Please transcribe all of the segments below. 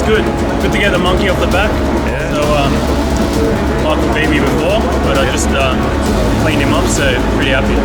good. Good to get the monkey off the back. Yeah. So Michael beat me before, but I just cleaned him up, so pretty happy.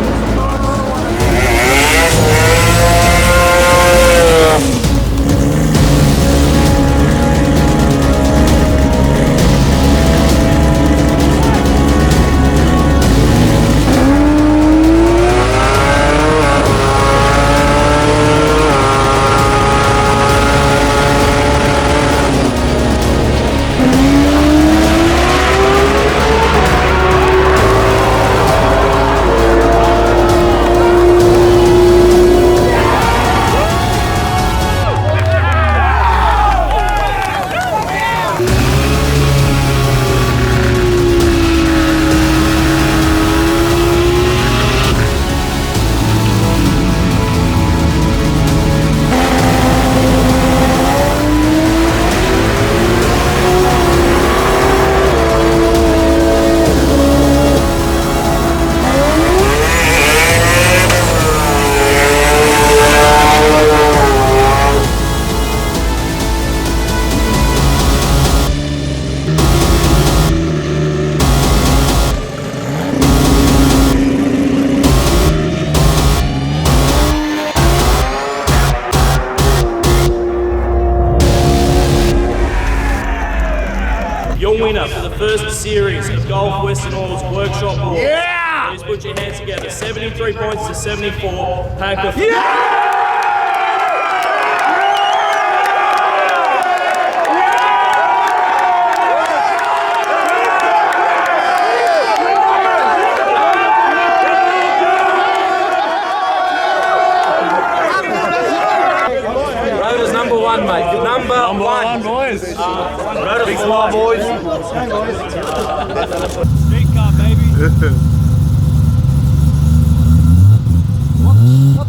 Your winner for the first series of Golf Western Oil's Workshop Awards. Yeah! Please put your hands together. 73 points to 74. Pack the... Rotor's number one, mate. Number one, boys. Big smile, boys. Street car, baby. What